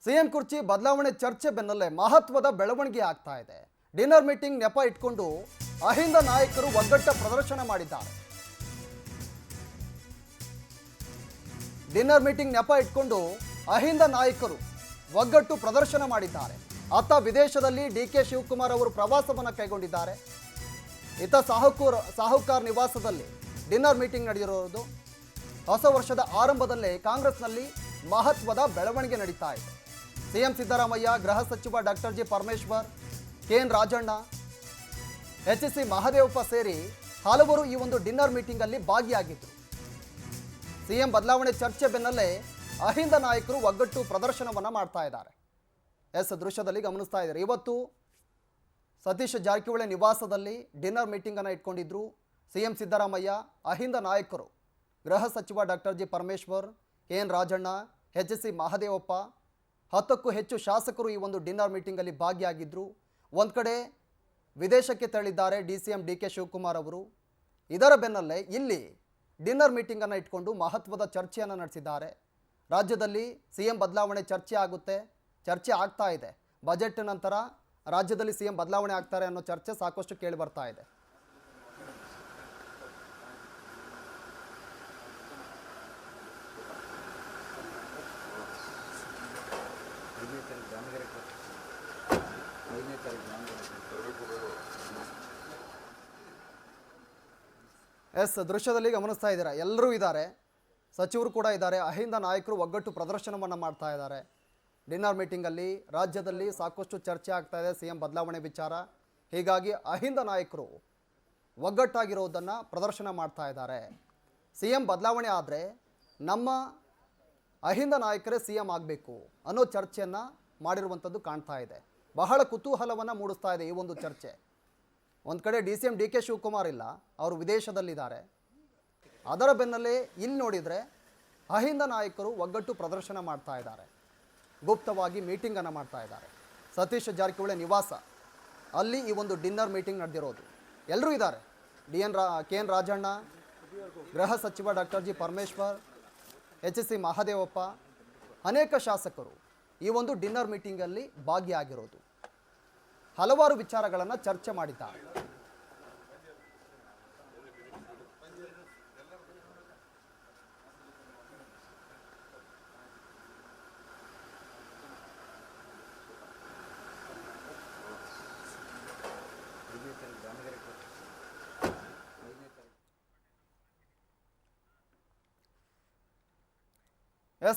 CM ಕುರ್ಚಿ ಬದಲಾವಣೆ ಚರ್ಚೆ ಬೆನ್ನಲ್ಲೇ ಮಹತ್ವದ ಬೆಳವಣಿಗೆ ಆಗ್ತಾ ಇದೆ. ಡಿನ್ನರ್ ಮೀಟಿಂಗ್ ನೆಪ ಇಟ್ಕೊಂಡು ಅಹಿಂದ ನಾಯಕರು ಒಗ್ಗಟ್ಟ ಪ್ರದರ್ಶನ ಮಾಡಿದ್ದಾರೆ. ಡಿನ್ನರ್ ಮೀಟಿಂಗ್ ನೆಪ ಇಟ್ಕೊಂಡು ಅಹಿಂದ ನಾಯಕರು ಒಗ್ಗಟ್ಟು ಪ್ರದರ್ಶನ ಮಾಡಿದ್ದಾರೆ. ಅತ್ತ ವಿದೇಶದಲ್ಲಿ ಡಿಕೆ ಶಿವಕುಮಾರ್ ಅವರು ಪ್ರವಾಸವನ್ನು ಕೈಗೊಂಡಿದ್ದಾರೆ. ಇತ್ತ ಸಾಹುಕಾರ್ ನಿವಾಸದಲ್ಲಿ ಡಿನ್ನರ್ ಮೀಟಿಂಗ್ ನಡೆದಿರೋದು. ಹೊಸ ವರ್ಷದ ಆರಂಭದಲ್ಲೇ ಕಾಂಗ್ರೆಸ್ನಲ್ಲಿ ಮಹತ್ವದ ಬೆಳವಣಿಗೆ ನಡೀತಾ ಇದೆ. ಸಿಎಂ ಸಿದ್ದರಾಮಯ್ಯ, ಗೃಹ ಸಚಿವ doctor G Parameshwar, K N Rajanna, H C Mahadevappa ಸೇರಿ ಹಲವರು ಈ ಒಂದು ಡಿನ್ನರ್ ಮೀಟಿಂಗ್ ಅಲ್ಲಿ ಭಾಗಿಯಾಗಿದ್ದರು. ಸಿಎಂ ಬದಲಾವಣೆ ಚರ್ಚೆ ಬೆನ್ನಲ್ಲೇ ಅಹಿಂದ ನಾಯಕರು ಒಗ್ಗಟ್ಟು ಪ್ರದರ್ಶನವನ್ನ ಮಾಡ್ತಾ ಇದ್ದಾರೆ. ದೃಶ್ಯದಲ್ಲಿ ಗಮನಿಸ್ತಾ ಇದ್ದಾರೆ. ಇವತ್ತು ಸತೀಶ್ ಜಾರಕಿಹೊಳಿ ನಿವಾಸದಲ್ಲಿ ಡಿನ್ನರ್ ಮೀಟಿಂಗ್ ಅನ್ನು ಇಟ್ಕೊಂಡಿದ್ರು ಸಿಎಂ ಸಿದ್ದರಾಮಯ್ಯ, ಅಹಿಂದ ನಾಯಕರು, ಗೃಹ ಸಚಿವ doctor G Parameshwar, K N Rajanna, H C Mahadevappa, 10ಕ್ಕೂ ಹೆಚ್ಚು ಶಾಸಕರು ಈ ಒಂದು ಡಿನ್ನರ್ ಮೀಟಿಂಗ್ ಅಲ್ಲಿ ಭಾಗಿಯಾಗಿದ್ರು. ಒಂದು ಕಡೆ ವಿದೇಶಕ್ಕೆ ತೆರಳಿದ್ದಾರೆ ಡಿಸಿಎಂ ಡಿಕೆ ಶಿವಕುಮಾರ್ ಅವರು. ಇದರ ಬೆನ್ನಲ್ಲೇ ಇಲ್ಲಿ ಡಿನ್ನರ್ ಮೀಟಿಂಗ್ ಅನ್ನು ಇಟ್ಕೊಂಡು ಮಹತ್ವದ ಚರ್ಚೆಯನ್ನು ನಡೆಸಿದ್ದಾರೆ. ರಾಜ್ಯದಲ್ಲಿ ಸಿಎಂ ಬದಲಾವಣೆ ಚರ್ಚೆ ಆಗ್ತಾ ಇದೆ. ಬಜೆಟ್ ನಂತರ ರಾಜ್ಯದಲ್ಲಿ ಸಿಎಂ ಬದಲಾವಣೆ ಆಗ್ತಾರೆ ಅನ್ನೋ ಚರ್ಚೆ ಸಾಕಷ್ಟು ಕೇಳಿ ಬರ್ತಾ ಇದೆ. ದೃಶ್ಯದಲ್ಲಿ ಗಮನಿಸ್ತಾ ಇದ್ದೀರಾ, ಎಲ್ಲರೂ ಇದ್ದಾರೆ, ಸಚಿವರು ಕೂಡ ಇದ್ದಾರೆ. ಅಹಿಂದ ನಾಯಕರು ಒಗ್ಗಟ್ಟು ಪ್ರದರ್ಶನವನ್ನು ಮಾಡ್ತಾ ಇದ್ದಾರೆ. ಡಿನ್ನರ್ ಮೀಟಿಂಗಲ್ಲಿ ರಾಜ್ಯದಲ್ಲಿ ಸಾಕಷ್ಟು ಚರ್ಚೆ ಆಗ್ತಾ ಇದೆ ಸಿಎಂ ಬದಲಾವಣೆ ವಿಚಾರ. ಹೀಗಾಗಿ ಅಹಿಂದ ನಾಯಕರು ಒಗ್ಗಟ್ಟಾಗಿರೋದನ್ನು ಪ್ರದರ್ಶನ ಮಾಡ್ತಾ ಇದ್ದಾರೆ. ಸಿಎಂ ಬದಲಾವಣೆ ಆದರೆ ನಮ್ಮ ಅಹಿಂದ ನಾಯಕರೇ ಸಿಎಂ ಆಗಬೇಕು ಅನ್ನೋ ಚರ್ಚೆಯನ್ನು ಮಾಡಿರುವಂಥದ್ದು ಕಾಣ್ತಾ ಇದೆ. ಬಹಳ ಕುತೂಹಲವನ್ನು ಮೂಡಿಸ್ತಾ ಇದೆ ಈ ಒಂದು ಚರ್ಚೆ. ಒಂದು ಕಡೆ ಡಿಸಿಎಂ ಡಿಕೆ ಶಿವಕುಮಾರ್ ಇಲ್ಲ, ಅವರು ವಿದೇಶದಲ್ಲಿದ್ದಾರೆ. ಅದರ ಬೆನ್ನಲ್ಲೇ ಇಲ್ಲಿ ನೋಡಿದರೆ ಅಹಿಂದ ನಾಯಕರು ಒಗ್ಗಟ್ಟು ಪ್ರದರ್ಶನ ಮಾಡ್ತಾ ಇದ್ದಾರೆ. ಗುಪ್ತವಾಗಿ ಮೀಟಿಂಗನ್ನು ಮಾಡ್ತಾ ಇದ್ದಾರೆ. ಸತೀಶ್ ಜಾರಕಿಹೊಳಿ ನಿವಾಸ ಅಲ್ಲಿ ಈ ಒಂದು ಡಿನ್ನರ್ ಮೀಟಿಂಗ್ ನಡೆದಿರೋದು. ಎಲ್ಲರೂ ಇದ್ದಾರೆ. ಕೆಎನ್ ರಾಜಣ್ಣ, ಗೃಹ ಸಚಿವ doctor G Parameshwar, H C Mahadevappa, ಅನೇಕ ಶಾಸಕರು ಈ ಒಂದು ಡಿನ್ನರ್ ಮೀಟಿಂಗಲ್ಲಿ ಭಾಗಿಯಾಗಿರೋದು. ಹಲವಾರು ವಿಚಾರಗಳನ್ನು ಚರ್ಚೆ ಮಾಡಿದ್ದಾರೆ.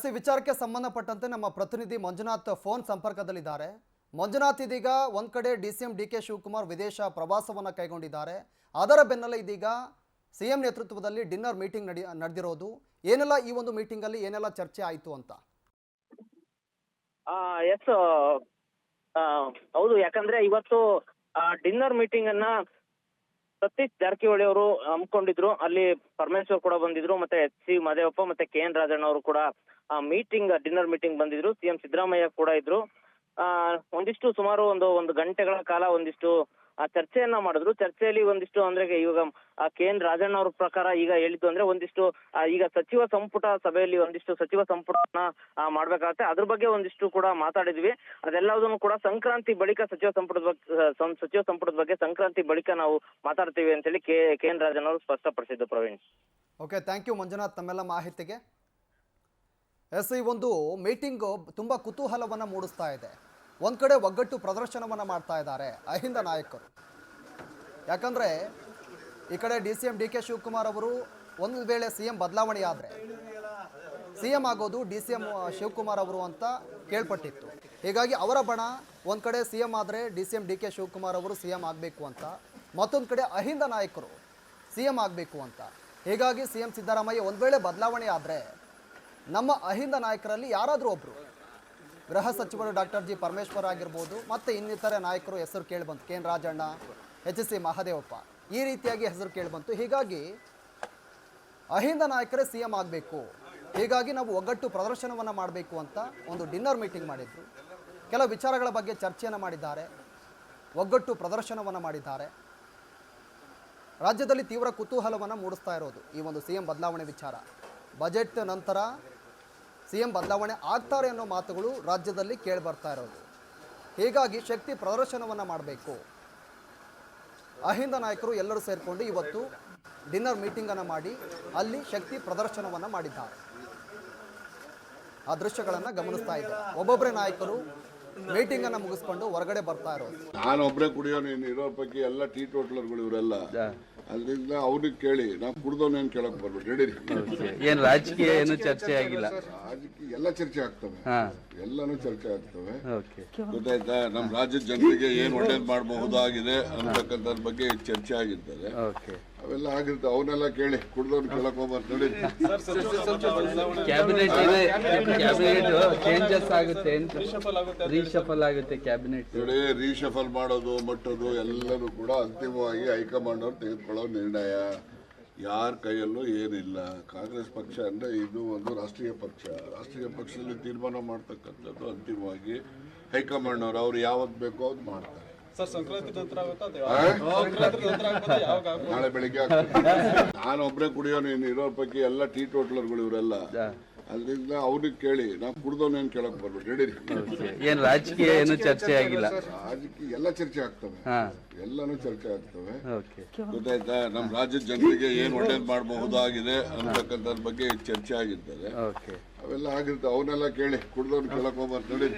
ಈ ವಿಚಾರಕ್ಕೆ ಸಂಬಂಧಪಟ್ಟಂತೆ ನಮ್ಮ ಪ್ರತಿನಿಧಿ ಮಂಜುನಾಥ್ ಫೋನ್ ಸಂಪರ್ಕದಲ್ಲಿದ್ದಾರೆ. ಮಂಜುನಾಥ್, ಇದೀಗ ಒಂದು ಕಡೆ ಡಿಸಿಎಂ ಡಿಕೆ ಶಿವಕುಮಾರ್ ವಿದೇಶ ಪ್ರವಾಸವನ್ನು ಕೈಗೊಂಡಿದ್ದಾರೆ. ಅದರ ಬೆನ್ನಲ್ಲೇ ಇದೀಗ ಸಿಎಂ ನೇತೃತ್ವದಲ್ಲಿ ಡಿನ್ನರ್ ಮೀಟಿಂಗ್ ನಡೆದಿರೋದು. ಏನೆಲ್ಲ ಈ ಒಂದು ಮೀಟಿಂಗಲ್ಲಿ ಏನೆಲ್ಲ ಚರ್ಚೆ ಆಯಿತು ಅಂತ? ಎಸ್, ಹೌದು. ಯಾಕಂದ್ರೆ ಇವತ್ತು ಡಿನ್ನರ್ ಮೀಟಿಂಗ್ ಅನ್ನ ಸತೀಶ್ ಜಾರಕಿಹೊಳಿ ಅವರು ಹಮ್ಮಿಕೊಂಡಿದ್ರು. ಅಲ್ಲಿ ಪರಮೇಶ್ವರ್ ಕೂಡ ಬಂದಿದ್ರು, ಮತ್ತೆ ಎಚ್ಸಿ ಮಹದೇವಪ್ಪ ಮತ್ತೆ ಕೆಎನ್ ರಾಜಣ್ಣ ಅವರು ಕೂಡ ಡಿನ್ನರ್ ಮೀಟಿಂಗ್ ಬಂದಿದ್ರು. ಸಿಎಂ ಸಿದ್ದರಾಮಯ್ಯ ಕೂಡ ಇದ್ರು. ಒಂದಿಷ್ಟು ಸುಮಾರು ಒಂದು ಗಂಟೆಗಳ ಕಾಲ ಒಂದಿಷ್ಟು ಚರ್ಚೆಯನ್ನ ಮಾಡಿದ್ರು. ಚರ್ಚೆಯಲ್ಲಿ ಒಂದಿಷ್ಟು ಅಂದ್ರೆ ಇವಾಗ ಕೆಎನ್ ರಾಜಣ್ಣ ಅವ್ರ ಪ್ರಕಾರ ಈಗ ಹೇಳಿದ್ದು ಅಂದ್ರೆ ಒಂದಿಷ್ಟು ಈಗ ಸಚಿವ ಸಂಪುಟ ಸಭೆಯಲ್ಲಿ ಒಂದಿಷ್ಟು ಸಚಿವ ಸಂಪುಟನ ಮಾಡ್ಬೇಕಾಗತ್ತೆ. ಅದ್ರ ಬಗ್ಗೆ ಒಂದಿಷ್ಟು ಕೂಡ ಮಾತಾಡಿದ್ವಿ. ಅದೆಲ್ಲದನ್ನು ಕೂಡ ಸಂಕ್ರಾಂತಿ ಬಳಿಕ ಸಚಿವ ಸಂಪುಟದ ಬಗ್ಗೆ ಸಂಕ್ರಾಂತಿ ಬಳಿಕ ನಾವು ಮಾತಾಡ್ತೀವಿ ಅಂತ ಹೇಳಿ ಕೆಎನ್ ರಾಜಣ್ಣ ಅವರು ಸ್ಪಷ್ಟಪಡಿಸಿದ್ದು. Praveen, okay, thank you Manjunath ತಮ್ಮೆಲ್ಲ ಮಾಹಿತಿಗೆ. ಈ ಒಂದು ಮೀಟಿಂಗು ತುಂಬ ಕುತೂಹಲವನ್ನು ಮೂಡಿಸ್ತಾ ಇದೆ. ಒಂದು ಕಡೆ ಒಗ್ಗಟ್ಟು ಪ್ರದರ್ಶನವನ್ನು ಮಾಡ್ತಾ ಇದ್ದಾರೆ ಅಹಿಂದ ನಾಯಕರು. ಯಾಕಂದರೆ ಈ ಕಡೆ ಡಿಸಿಎಂ ಡಿಕೆ ಶಿವಕುಮಾರ್ ಅವರು ಒಂದು ವೇಳೆ ಸಿಎಂ ಬದಲಾವಣೆ ಆದರೆ ಸಿಎಂ ಆಗೋದು ಡಿಸಿಎಂ ಶಿವಕುಮಾರ್ ಅವರು ಅಂತ ಕೇಳ್ಪಟ್ಟಿತ್ತು. ಹೀಗಾಗಿ ಅವರ ಬಣ ಒಂದು ಕಡೆ ಸಿಎಂ ಆದರೆ ಡಿಸಿಎಂ ಡಿಕೆ ಶಿವಕುಮಾರ್ ಅವರು ಸಿಎಂ ಆಗಬೇಕು ಅಂತ, ಮತ್ತೊಂದು ಕಡೆ ಅಹಿಂದ ನಾಯಕರು ಸಿಎಂ ಆಗಬೇಕು ಅಂತ. ಹೀಗಾಗಿ ಸಿಎಂ ಸಿದ್ದರಾಮಯ್ಯ ಒಂದು ವೇಳೆ ಬದಲಾವಣೆ ಆದರೆ ನಮ್ಮ ಅಹಿಂದ ನಾಯಕರಲ್ಲಿ ಯಾರಾದರೂ ಒಬ್ಬರು, ಗೃಹ ಸಚಿವರು ಡಾಕ್ಟರ್ ಜಿ ಪರಮೇಶ್ವರ್ ಆಗಿರ್ಬೋದು, ಮತ್ತು ಇನ್ನಿತರೆ ನಾಯಕರು ಹೆಸರು ಕೇಳಿಬಂತು, ಕೆಎನ್ ರಾಜಣ್ಣ, ಎಚ್ಸಿ ಮಹದೇವಪ್ಪ, ಈ ರೀತಿಯಾಗಿ ಹೆಸರು ಕೇಳಿಬಂತು. ಹೀಗಾಗಿ ಅಹಿಂದ ನಾಯಕರೇ ಸಿಎಂ ಆಗಬೇಕು, ಹೀಗಾಗಿ ನಾವು ಒಗ್ಗಟ್ಟು ಪ್ರದರ್ಶನವನ್ನು ಮಾಡಬೇಕು ಅಂತ ಒಂದು ಡಿನ್ನರ್ ಮೀಟಿಂಗ್ ಮಾಡಿದ್ರು. ಕೆಲವು ವಿಚಾರಗಳ ಬಗ್ಗೆ ಚರ್ಚೆಯನ್ನು ಮಾಡಿದ್ದಾರೆ, ಒಗ್ಗಟ್ಟು ಪ್ರದರ್ಶನವನ್ನು ಮಾಡಿದ್ದಾರೆ. ರಾಜ್ಯದಲ್ಲಿ ತೀವ್ರ ಕುತೂಹಲವನ್ನು ಮೂಡಿಸ್ತಾ ಇರೋದು ಈ ಒಂದು ಸಿಎಂ ಬದಲಾವಣೆ ವಿಚಾರ. ಬಜೆಟ್ ನಂತರ CM ಬದಲಾವಣೆ ಆಗ್ತಾರೆ ಅನ್ನೋ ಮಾತುಗಳು ರಾಜ್ಯದಲ್ಲಿ ಕೇಳಿ ಬರ್ತಾ ಇರೋದು. ಹೀಗಾಗಿ ಶಕ್ತಿ ಪ್ರದರ್ಶನವನ್ನು ಮಾಡಬೇಕು. ಅಹಿಂದ ನಾಯಕರು ಎಲ್ಲರೂ ಸೇರಿಕೊಂಡು ಇವತ್ತು ಡಿನ್ನರ್ ಮೀಟಿಂಗನ್ನು ಮಾಡಿ ಅಲ್ಲಿ ಶಕ್ತಿ ಪ್ರದರ್ಶನವನ್ನು ಮಾಡಿದ್ದಾರೆ. ಆ ದೃಶ್ಯಗಳನ್ನು ಗಮನಿಸ್ತಾ ಇದ್ದಾರೆ. ಒಬ್ಬೊಬ್ಬರೇ ನಾಯಕರು ಮೀಟಿಂಗನ್ನು ಮುಗಿಸ್ಕೊಂಡು ಹೊರಗಡೆ ಬರ್ತಾ ಇರೋದು. ನಾನೊಬ್ಬರೇ ಕುಡಿಯೋ ನೀನು ಇರೋ ಪೈಕಿ ಎಲ್ಲ ಟೀ ಟೋಟ್ಲರ್ಗಳು ಇವರೆಲ್ಲ, ಅದರಿಂದ ಅವ್ರಿಗೆ ಕೇಳಿ ನಾವು ಕುಡ್ದವನೇನು ಕೇಳಕ್ ಬರ್ಬೇಕು. ನಡೀರಿ. ಏನ್ ರಾಜಕೀಯ ಏನು ಚರ್ಚೆ ಆಗಿಲ್ಲ? ರಾಜಕೀಯ ಎಲ್ಲ ಚರ್ಚೆ ಆಗ್ತವೆ, ಎಲ್ಲಾನು ಚರ್ಚೆ ಆಗ್ತವೆ. ಓಕೆ, ಗೊತ್ತಾಯ್ತಾ? ನಮ್ಮ ರಾಜ್ಯದ ಜನರಿಗೆ ಏನ್ ಒಳ್ಳೇದ್ ಮಾಡಬಹುದಾಗಿದೆ ಅಂತಕ್ಕಂಥದ್ರ ಬಗ್ಗೆ ಚರ್ಚೆ ಆಗಿರ್ತದೆ. ಓಕೆ, ಅವೆಲ್ಲ ಆಗಿರ್ತವೆ. ಅವನ್ನೆಲ್ಲ ಕೇಳಿ, ಕುಡ್ದವ್ನು ಕೇಳಕ್ ಹೋಗ್ಬಾರ್ದು. ನೋಡಿ, ಕ್ಯಾಬಿನೆಟ್ ಚೇಂಜಸ್ ಆಗುತ್ತೆ ಅಂತ, ರೀಶಫಲ್ ಆಗುತ್ತೆ ಕ್ಯಾಬಿನೆಟ್. ನೋಡಿ, ರೀಶಫಲ್ ಮಾಡೋದು ಮಟ್ಟೋದು ಎಲ್ಲರೂ ಕೂಡ ಅಂತಿಮವಾಗಿ ಹೈಕಮಾಂಡ್ ಅವ್ರು ತೆಗೆದುಕೊಳ್ಳೋ ನಿರ್ಣಯ. ಯಾರ ಕೈಯಲ್ಲೂ ಏನಿಲ್ಲ. ಕಾಂಗ್ರೆಸ್ ಪಕ್ಷ ಅಂದ್ರೆ ಇದು ಒಂದು ರಾಷ್ಟ್ರೀಯ ಪಕ್ಷ. ರಾಷ್ಟ್ರೀಯ ಪಕ್ಷದಲ್ಲಿ ತೀರ್ಮಾನ ಮಾಡ್ತಕ್ಕಂಥದ್ದು ಅಂತಿಮವಾಗಿ ಹೈಕಮಾಂಡ್ ಅವ್ರು ಯಾವತ್ತು ಬೇಕೋ ಅದು ಮಾಡ್ತಾರೆ. ನಾಳೆ ಬೆಳಿಗ್ಗೆ ನಾನೊಬ್ಬರೇ ಕುಡಿಯೋ ನೀನು ಇರೋ ಪೈಕಿ ಎಲ್ಲ ಟೀ ಟೋಟ್ಲರ್ಗಳು ಇವರೆಲ್ಲ, ಅದರಿಂದ ಅವ್ರಿಗೆ ಕೇಳಿ ನಾವು ಕುಡ್ದವನೇನು ಕೇಳಕ್ ಬರ್ಬೇಕು. ನಡೀರಿ. ಏನ್ ರಾಜಕೀಯ ಏನು ಚರ್ಚೆ ಆಗಿಲ್ಲ? ರಾಜಕೀಯ ಎಲ್ಲ ಚರ್ಚೆ ಆಗ್ತವೆ, ಎಲ್ಲಾನು ಚರ್ಚೆ ಆಗ್ತವೆ. ಓಕೆ, ಗೊತ್ತಾಯ್ತಾ? ನಮ್ಮ ರಾಜ್ಯದ ಜನರಿಗೆ ಏನ್ ಒಳ್ಳೇದ್ ಮಾಡಬಹುದಾಗಿದೆ ಅಂತಕ್ಕಂಥದ್ರ ಬಗ್ಗೆ ಚರ್ಚೆ ಆಗಿರ್ತದೆ. ಓಕೆ, ಅವೆಲ್ಲ ಆಗಿರ್ತವೆ. ಅವನ್ನೆಲ್ಲ ಕೇಳಿ, ಕುಡ್ದವ್ನು ಕೇಳಕ್ ಹೋಗ್ಬಾರ್ದು. ನೋಡಿ,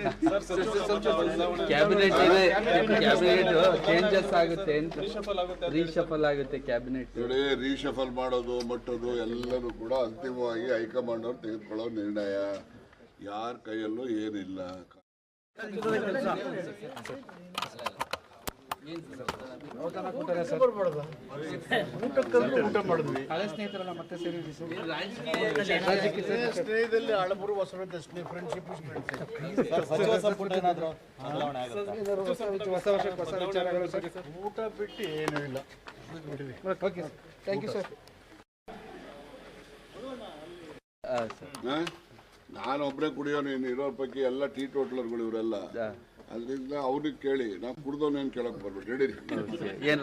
ಕ್ಯಾಬಿನೆಟ್ ಚೇಂಜಸ್ ಆಗುತ್ತೆ ಅಂತ, ರೀಶಫಲ್ ಆಗುತ್ತೆ ಕ್ಯಾಬಿನೆಟ್. ನೋಡಿ, ರೀಶಫಲ್ ಮಾಡೋದು ಮಟ್ಟೋದು ಎಲ್ಲರೂ ಕೂಡ ಅಂತಿಮವಾಗಿ ಹೈಕಮಾಂಡ್ ಅವ್ರು ತೆಗೆದುಕೊಳ್ಳೋ ನಿರ್ಣಯ. ಯಾರ ಕೈಯಲ್ಲೂ ಏನಿಲ್ಲ. ಸ್ನೇಹದಲ್ಲಿ ಹಳಬರು ಹೊಸ ಫ್ರೆಂಡ್ಶಿಪ್ ಊಟ ಬಿಟ್ಟು ಏನೂ ಇಲ್ಲ. ನಾನೊಬ್ಬರೇ ಕುಡಿಯೋ ನೀನು ಇರೋ ಪೈಕಿ ಎಲ್ಲ ಟೀ ಟೋಟ್ಲರ್ಗಳು ಇವರೆಲ್ಲ, ಅದರಿಂದ ಅವ್ರಿಗೆ ಕೇಳಿ ನಾವು ಕುಡ್ದವನೇನು ಕೇಳಕ್ ಬರ್ಬೇಕು. ನಡೀರಿ. ಏನ್